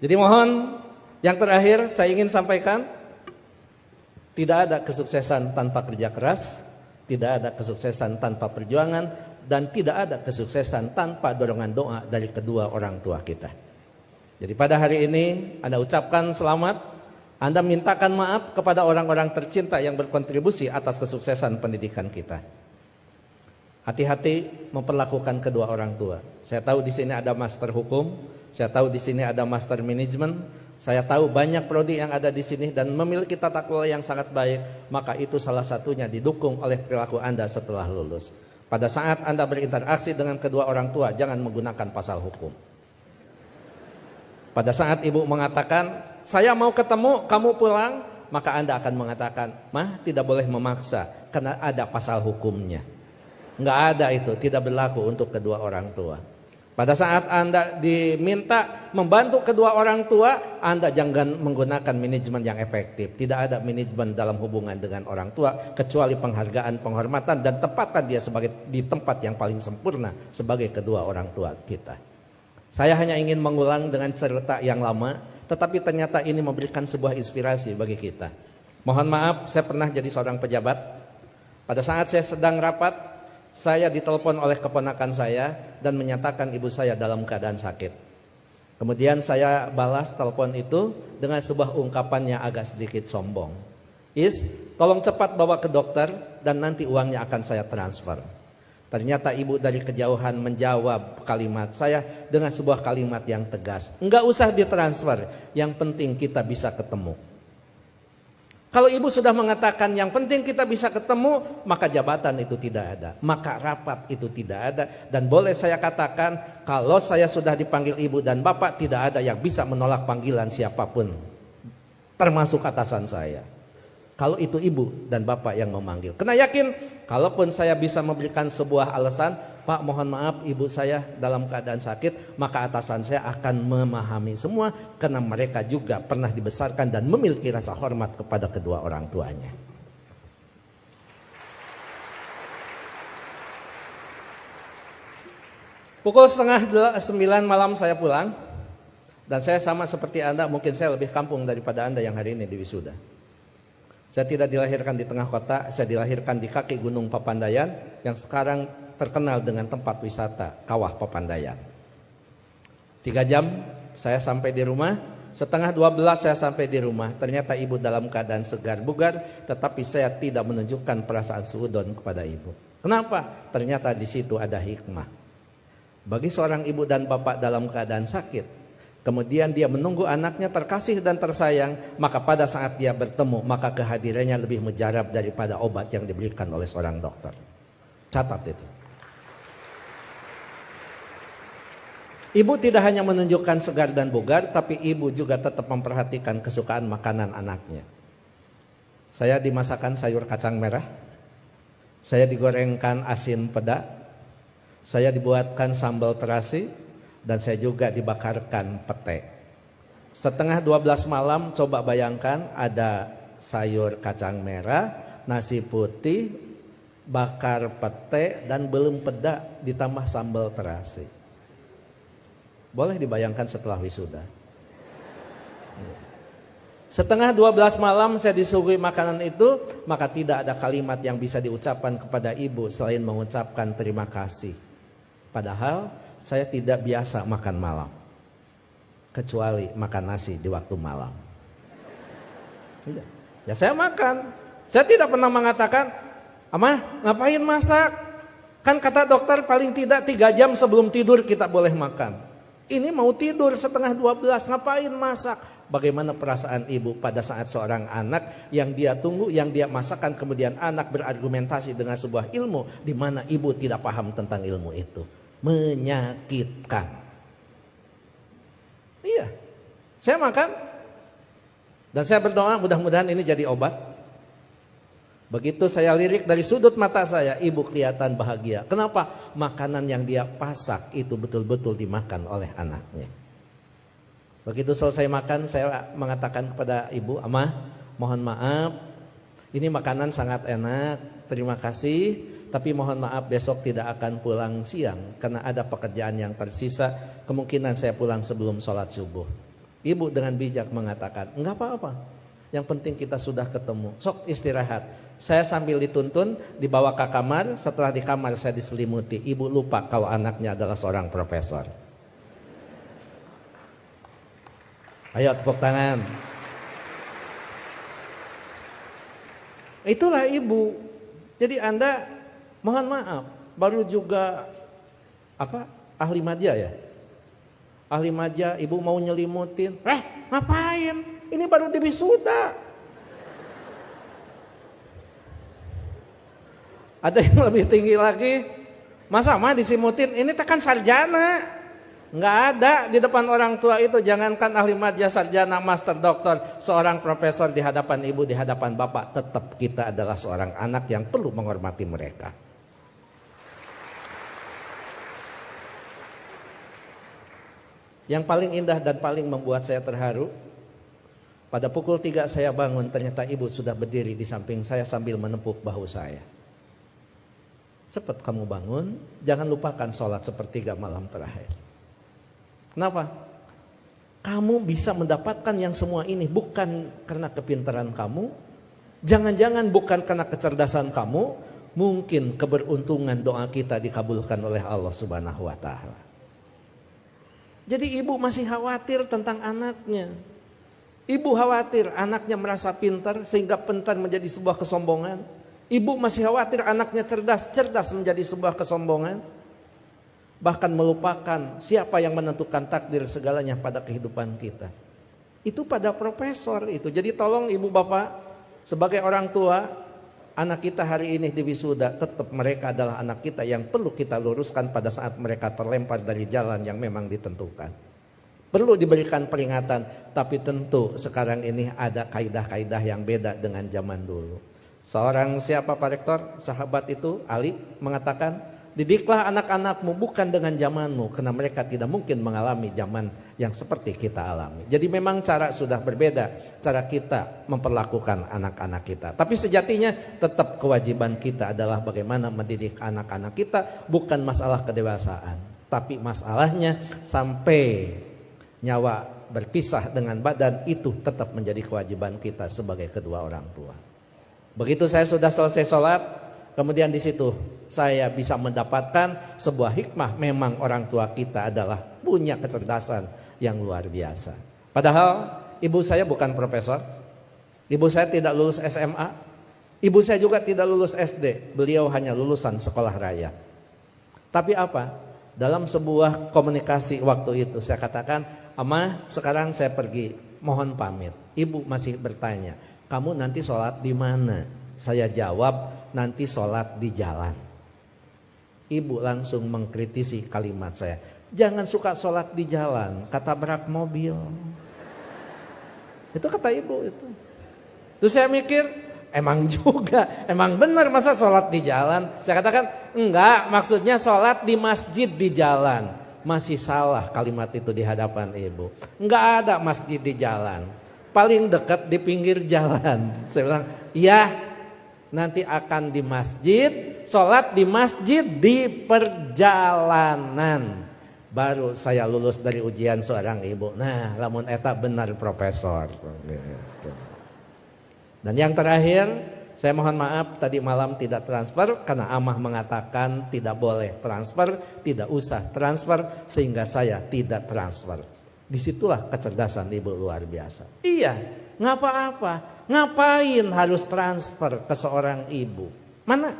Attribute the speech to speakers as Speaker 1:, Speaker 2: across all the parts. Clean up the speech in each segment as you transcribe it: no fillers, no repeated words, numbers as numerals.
Speaker 1: Jadi mohon yang terakhir saya ingin sampaikan, tidak ada kesuksesan tanpa kerja keras, tidak ada kesuksesan tanpa perjuangan, dan tidak ada kesuksesan tanpa dorongan doa dari kedua orang tua kita. Jadi pada hari ini Anda ucapkan selamat, Anda mintakan maaf kepada orang-orang tercinta yang berkontribusi atas kesuksesan pendidikan kita. Hati-hati memperlakukan kedua orang tua. Saya tahu di sini ada master hukum, saya tahu di sini ada master manajemen, saya tahu banyak prodi yang ada di sini dan memiliki tata kelola yang sangat baik, maka itu salah satunya didukung oleh perilaku Anda setelah lulus. Pada saat Anda berinteraksi dengan kedua orang tua, jangan menggunakan pasal hukum. Pada saat ibu mengatakan, saya mau ketemu, kamu pulang, maka Anda akan mengatakan, mah tidak boleh memaksa, karena ada pasal hukumnya. Enggak ada itu, tidak berlaku untuk kedua orang tua. Pada saat Anda diminta membantu kedua orang tua, Anda jangan menggunakan manajemen yang efektif. Tidak ada manajemen dalam hubungan dengan orang tua, kecuali penghargaan, penghormatan, dan tempatan dia sebagai di tempat yang paling sempurna sebagai kedua orang tua kita. Saya hanya ingin mengulang dengan cerita yang lama, tetapi ternyata ini memberikan sebuah inspirasi bagi kita. Mohon maaf, saya pernah jadi seorang pejabat. Pada saat saya sedang rapat, saya ditelepon oleh keponakan saya dan menyatakan ibu saya dalam keadaan sakit. Kemudian saya balas telepon itu dengan sebuah ungkapan yang agak sedikit sombong. Tolong cepat bawa ke dokter dan nanti uangnya akan saya transfer. Ternyata ibu dari kejauhan menjawab kalimat saya dengan sebuah kalimat yang tegas. Enggak usah ditransfer, yang penting kita bisa ketemu. Kalau ibu sudah mengatakan yang penting kita bisa ketemu, maka jabatan itu tidak ada, maka rapat itu tidak ada. Dan boleh saya katakan, kalau saya sudah dipanggil ibu dan bapak, tidak ada yang bisa menolak panggilan siapapun, termasuk atasan saya. Kalau itu ibu dan bapak yang memanggil, kena yakin, kalaupun saya bisa memberikan sebuah alasan, Pak mohon maaf ibu saya dalam keadaan sakit, maka atasan saya akan memahami semua, karena mereka juga pernah dibesarkan dan memiliki rasa hormat kepada kedua orang tuanya. Pukul 8:30 malam saya pulang, dan saya sama seperti Anda, mungkin saya lebih kampung daripada Anda yang hari ini di wisuda. Saya tidak dilahirkan di tengah kota, saya dilahirkan di kaki Gunung Papandayan yang sekarang terkenal dengan tempat wisata Kawah Papandayan. 3 jam saya sampai di rumah, 11:30 saya sampai di rumah. Ternyata ibu dalam keadaan segar bugar, tetapi saya tidak menunjukkan perasaan suudon kepada ibu. Kenapa? Ternyata di situ ada hikmah. Bagi seorang ibu dan bapak dalam keadaan sakit, kemudian dia menunggu anaknya terkasih dan tersayang, maka pada saat dia bertemu, maka kehadirannya lebih mujarab daripada obat yang diberikan oleh seorang dokter. Catat itu. Ibu tidak hanya menunjukkan segar dan bugar, tapi ibu juga tetap memperhatikan kesukaan makanan anaknya. Saya dimasakkan sayur kacang merah, saya digorengkan asin peda, saya dibuatkan sambal terasi, dan saya juga dibakarkan pete. 11:30 malam, coba bayangkan ada sayur kacang merah, nasi putih, bakar pete, dan belum peda ditambah sambal terasi. Boleh dibayangkan setelah wisuda. 11:30 malam saya disuguhi makanan itu, maka tidak ada kalimat yang bisa diucapkan kepada ibu selain mengucapkan terima kasih. Padahal saya tidak biasa makan malam, kecuali makan nasi di waktu malam. Ya saya makan. Saya tidak pernah mengatakan, Amah ngapain masak? Kan kata dokter paling tidak 3 jam sebelum tidur kita boleh makan. Ini mau tidur 11:30, ngapain masak? Bagaimana perasaan ibu pada saat seorang anak yang dia tunggu, yang dia masakan, kemudian anak berargumentasi dengan sebuah ilmu di mana ibu tidak paham tentang ilmu itu. Menyakitkan. Iya, saya makan dan saya berdoa mudah-mudahan ini jadi obat. Begitu saya lirik dari sudut mata saya, ibu kelihatan bahagia. Kenapa? Makanan yang dia pasak itu betul-betul dimakan oleh anaknya. Begitu selesai makan, saya mengatakan kepada ibu, Amah mohon maaf, ini makanan sangat enak, terima kasih. Tapi mohon maaf besok tidak akan pulang siang karena ada pekerjaan yang tersisa. Kemungkinan saya pulang sebelum sholat subuh. Ibu dengan bijak mengatakan, enggak apa-apa. Yang penting kita sudah ketemu. Sok istirahat. Saya sambil dituntun, dibawa ke kamar. Setelah di kamar saya diselimuti. Ibu lupa kalau anaknya adalah seorang profesor. Ayo tepuk tangan. Itulah ibu. Jadi Anda mohon maaf, baru juga ahli madya ya? Ahli madya, ibu mau nyelimutin. Ngapain? Ini baru di wisuda. Ada yang lebih tinggi lagi. Masa mah disimutin? Ini tekan sarjana. Nggak ada di depan orang tua itu. Jangankan ahli madya, sarjana, master, doktor, seorang profesor di hadapan ibu, di hadapan bapak, tetap kita adalah seorang anak yang perlu menghormati mereka. Yang paling indah dan paling membuat saya terharu, pada pukul 3 saya bangun, ternyata ibu sudah berdiri di samping saya sambil menepuk bahu saya. Cepat kamu bangun, jangan lupakan sholat sepertiga malam terakhir. Kenapa? Kamu bisa mendapatkan yang semua ini bukan karena kepintaran kamu, jangan-jangan bukan karena kecerdasan kamu, mungkin keberuntungan doa kita dikabulkan oleh Allah Subhanahu wa Ta'ala. Jadi ibu masih khawatir tentang anaknya. Ibu khawatir anaknya merasa pintar sehingga pintar menjadi sebuah kesombongan. Ibu masih khawatir anaknya cerdas, cerdas menjadi sebuah kesombongan. Bahkan melupakan siapa yang menentukan takdir segalanya pada kehidupan kita. Itu pada profesor itu. Jadi tolong ibu bapak sebagai orang tua, anak kita hari ini di wisuda, tetap mereka adalah anak kita yang perlu kita luruskan pada saat mereka terlempar dari jalan yang memang ditentukan. Perlu diberikan peringatan, tapi tentu sekarang ini ada kaidah-kaidah yang beda dengan zaman dulu. Seorang siapa Pak Rektor, sahabat itu, Ali, mengatakan, didiklah anak-anakmu bukan dengan zamanmu, karena mereka tidak mungkin mengalami zaman yang seperti kita alami. Jadi memang cara sudah berbeda, cara kita memperlakukan anak-anak kita. Tapi sejatinya tetap kewajiban kita adalah bagaimana mendidik anak-anak kita, bukan masalah kedewasaan. Tapi masalahnya sampai nyawa berpisah dengan badan, itu tetap menjadi kewajiban kita sebagai kedua orang tua. Begitu saya sudah selesai sholat, kemudian di situ saya bisa mendapatkan sebuah hikmah. Memang orang tua kita adalah punya kecerdasan yang luar biasa. Padahal ibu saya bukan profesor, ibu saya tidak lulus SMA, ibu saya juga tidak lulus SD. Beliau hanya lulusan sekolah raya. Tapi apa? Dalam sebuah komunikasi waktu itu saya katakan, "Ama, sekarang saya pergi, mohon pamit." Ibu masih bertanya, "Kamu nanti sholat di mana?" Saya jawab, "Nanti sholat di jalan." Ibu langsung mengkritisi kalimat saya, "Jangan suka sholat di jalan, ketabrak mobil." Itu kata ibu itu. Terus saya mikir, emang juga, emang benar masa sholat di jalan? Saya katakan, enggak, maksudnya sholat di masjid di jalan. Masih salah kalimat itu di hadapan ibu. Enggak ada masjid di jalan, paling dekat di pinggir jalan. Saya bilang, iya, nanti akan di masjid, sholat di masjid di perjalanan. Baru saya lulus dari ujian seorang ibu. Nah, lamun eta benar profesor. Dan yang terakhir, saya mohon maaf tadi malam tidak transfer karena amah mengatakan tidak boleh transfer, tidak usah transfer, sehingga saya tidak transfer. Disitulah kecerdasan ibu luar biasa. Iya, nggak apa-apa. Ngapain harus transfer ke seorang ibu? Mana?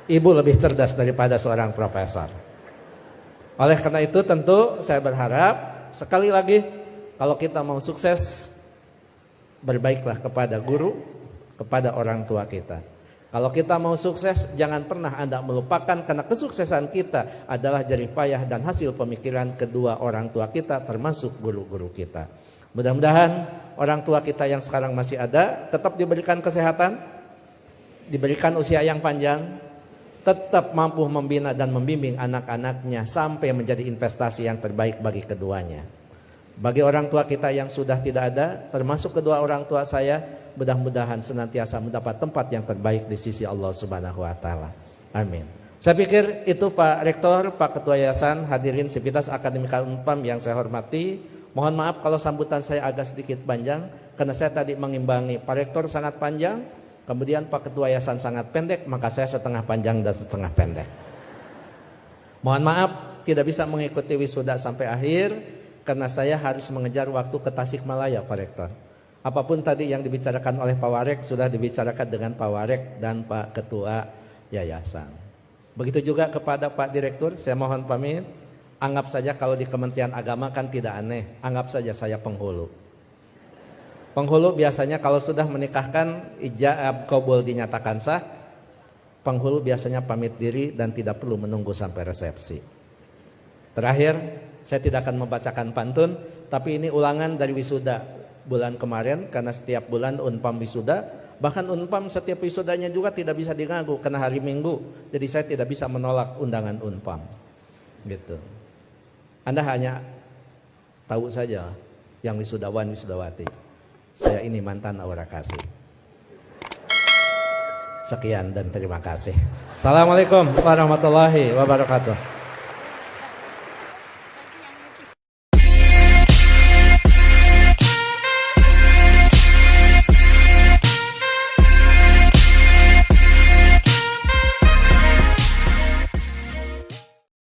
Speaker 1: Ibu lebih cerdas daripada seorang profesor. Oleh karena itu tentu saya berharap sekali lagi, kalau kita mau sukses, berbaiklah kepada guru, kepada orang tua kita. Kalau kita mau sukses, jangan pernah Anda melupakan, karena kesuksesan kita adalah jerih payah dan hasil pemikiran kedua orang tua kita, termasuk guru-guru kita. Mudah-mudahan orang tua kita yang sekarang masih ada tetap diberikan kesehatan, diberikan usia yang panjang, tetap mampu membina dan membimbing anak-anaknya sampai menjadi investasi yang terbaik bagi keduanya. Bagi orang tua kita yang sudah tidak ada, termasuk kedua orang tua saya, mudah-mudahan senantiasa mendapat tempat yang terbaik di sisi Allah Subhanahu wa Ta'ala. Amin. Saya pikir itu Pak Rektor, Pak Ketua Yayasan, hadirin Sivitas Akademika Unpam yang saya hormati. Mohon maaf kalau sambutan saya agak sedikit panjang, karena saya tadi mengimbangi Pak Rektor sangat panjang, kemudian Pak Ketua Yayasan sangat pendek, maka saya setengah panjang dan setengah pendek. Mohon maaf tidak bisa mengikuti wisuda sampai akhir, karena saya harus mengejar waktu ke Tasikmalaya Pak Rektor. Apapun tadi yang dibicarakan oleh Pak Warek sudah dibicarakan dengan Pak Warek dan Pak Ketua Yayasan. Begitu juga kepada Pak Direktur, saya mohon pamit. Anggap saja kalau di Kementerian Agama kan tidak aneh, anggap saja saya penghulu. Penghulu biasanya kalau sudah menikahkan ijab kabul dinyatakan sah, penghulu biasanya pamit diri dan tidak perlu menunggu sampai resepsi. Terakhir, saya tidak akan membacakan pantun, tapi ini ulangan dari wisuda bulan kemarin, karena setiap bulan Unpam wisuda. Bahkan Unpam setiap wisudanya juga tidak bisa diganggu karena hari Minggu. Jadi saya tidak bisa menolak undangan Unpam. Gitu. Anda hanya tahu saja yang wisudawan wisudawati. Saya ini mantan Aura Kasih. Sekian dan terima kasih. Assalamualaikum warahmatullahi wabarakatuh.